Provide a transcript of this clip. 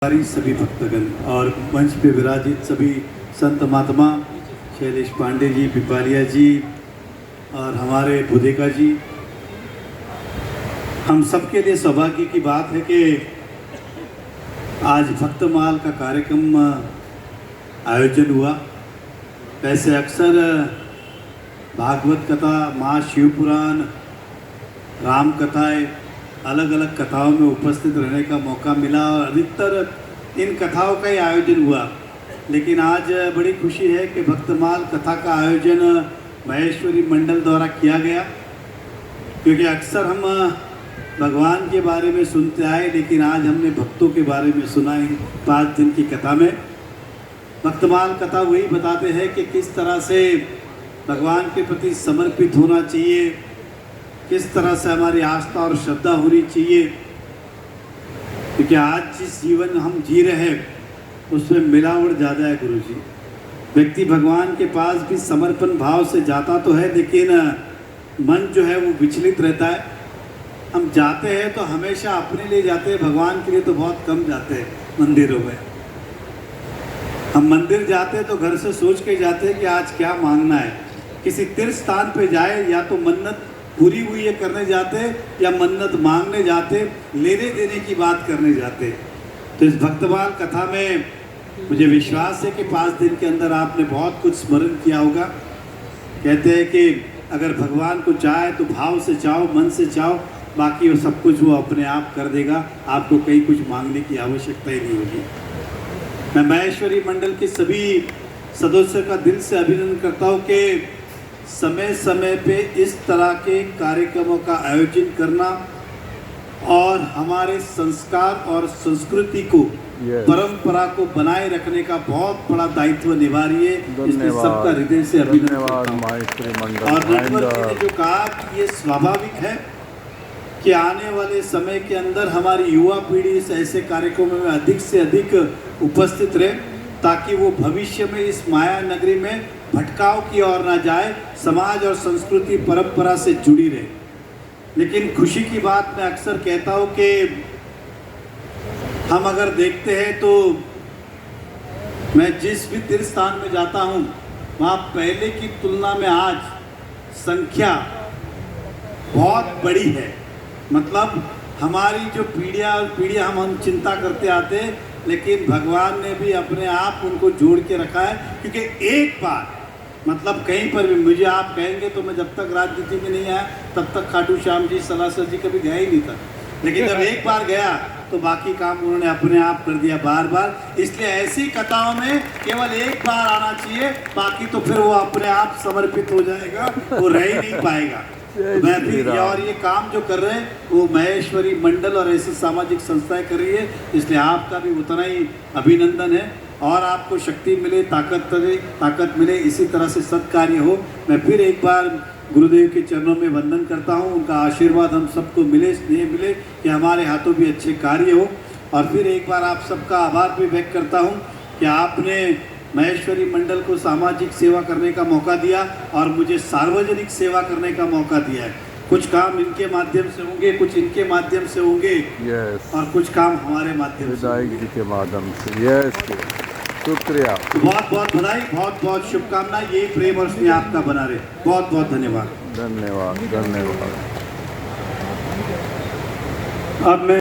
हमारी सभी भक्तगण और मंच पे विराजित सभी संत महात्मा शैलेश पांडे जी, पिपालिया जी और हमारे बुधेका जी, हम सबके लिए सौभाग्य की बात है कि आज भक्तमाल का कार्यक्रम आयोजन हुआ। वैसे अक्सर भागवत कथा, महाशिवपुराण, राम कथाएँ, अलग अलग कथाओं में उपस्थित रहने का मौका मिला और अधिकतर इन कथाओं का ही आयोजन हुआ। लेकिन आज बड़ी खुशी है कि भक्तमाल कथा का आयोजन महेश्वरी मंडल द्वारा किया गया, क्योंकि अक्सर हम भगवान के बारे में सुनते आए, लेकिन आज हमने भक्तों के बारे में सुना है 5 दिन की कथा में। भक्तमाल कथा वही बताते हैं कि किस तरह से भगवान के प्रति समर्पित होना चाहिए, किस तरह से हमारी आस्था और श्रद्धा होनी चाहिए, क्योंकि आज जिस जीवन हम जी रहे हैं उसमें मिलावट ज़्यादा है गुरु जी। व्यक्ति भगवान के पास भी समर्पण भाव से जाता तो है, लेकिन मन जो है वो विचलित रहता है। हम जाते हैं तो हमेशा अपने लिए जाते हैं, भगवान के लिए तो बहुत कम जाते हैं मंदिरों में। हम मंदिर जाते हैं तो घर से सोच के जाते हैं कि आज क्या मांगना है। किसी तीर्थ स्थान पे जाए या तो मन्नत पूरी हुई है करने जाते या मन्नत मांगने जाते, लेने देने की बात करने जाते। तो इस भक्तमाल कथा में मुझे विश्वास है कि 5 दिन के अंदर आपने बहुत कुछ स्मरण किया होगा। कहते हैं कि अगर भगवान को चाहे तो भाव से चाहो, मन से चाहो, बाकी वो सब कुछ वो अपने आप कर देगा। आपको कहीं कुछ मांगने की आवश्यकता ही नहीं होगी। मैं महेश्वरी मंडल के सभी सदस्यों का दिल से अभिनंदन करता हूँ कि समय समय पे इस तरह के कार्यक्रमों का आयोजन करना और हमारे संस्कार और संस्कृति को, परंपरा को बनाए रखने का बहुत बड़ा दायित्व निभा रही है। इसलिए सबका हृदय से अभिनंदन करता हूं। और नटवर जी ने जो कहा कि ये स्वाभाविक है कि आने वाले समय के अंदर हमारी युवा पीढ़ी इस ऐसे कार्यक्रमों में अधिक से अधिक उपस्थित रहे, ताकि वो भविष्य में इस माया नगरी में भटकाव की ओर ना जाए, समाज और संस्कृति परंपरा से जुड़ी रहे। लेकिन खुशी की बात मैं अक्सर कहता हूँ कि हम अगर देखते हैं तो मैं जिस भी तीर्थ स्थान में जाता हूँ वहाँ पहले की तुलना में आज संख्या बहुत बड़ी है। मतलब हमारी जो पीढ़ियाँ हम चिंता करते आते हैं, लेकिन भगवान ने भी अपने आप उनको जोड़ के रखा है। क्योंकि एक बार मतलब कहीं पर भी मुझे आप कहेंगे तो मैं जब तक राजनीति में नहीं आया तब तक खाटू श्याम जी, सलासर जी कभी गया ही नहीं था, लेकिन जब एक बार गया तो बाकी काम उन्होंने अपने आप कर दिया बार बार। इसलिए ऐसी कथाओं में केवल एक बार आना चाहिए, बाकी तो फिर वो अपने आप समर्पित हो जाएगा, वो रह ही नहीं पाएगा। मैं भी और ये काम जो कर रहे हैं वो महेश्वरी मंडल और ऐसी सामाजिक संस्थाएं कर रही है, इसलिए आपका भी उतना ही अभिनंदन है और आपको शक्ति मिले, ताकत मिले, इसी तरह से सत्कार्य हो। मैं फिर एक बार गुरुदेव के चरणों में वंदन करता हूँ, उनका आशीर्वाद हम सबको मिले, स्नेह मिले कि हमारे हाथों भी अच्छे कार्य हो। और फिर एक बार आप सबका आभार भी व्यक्त करता हूँ कि आपने महेश्वरी मंडल को सामाजिक सेवा करने का मौका दिया और मुझे सार्वजनिक सेवा करने का मौका दिया है। कुछ काम इनके माध्यम से होंगे, कुछ इनके माध्यम से होंगे, और कुछ काम हमारे माध्यम से के माध्यम से। शुक्रिया, बहुत बहुत बधाई, बहुत बहुत शुभकामनाएं। यही प्रेम और स्नेह आपका बना रहे। बहुत बहुत धन्यवाद। धन्यवाद, धन्यवाद। अब मैं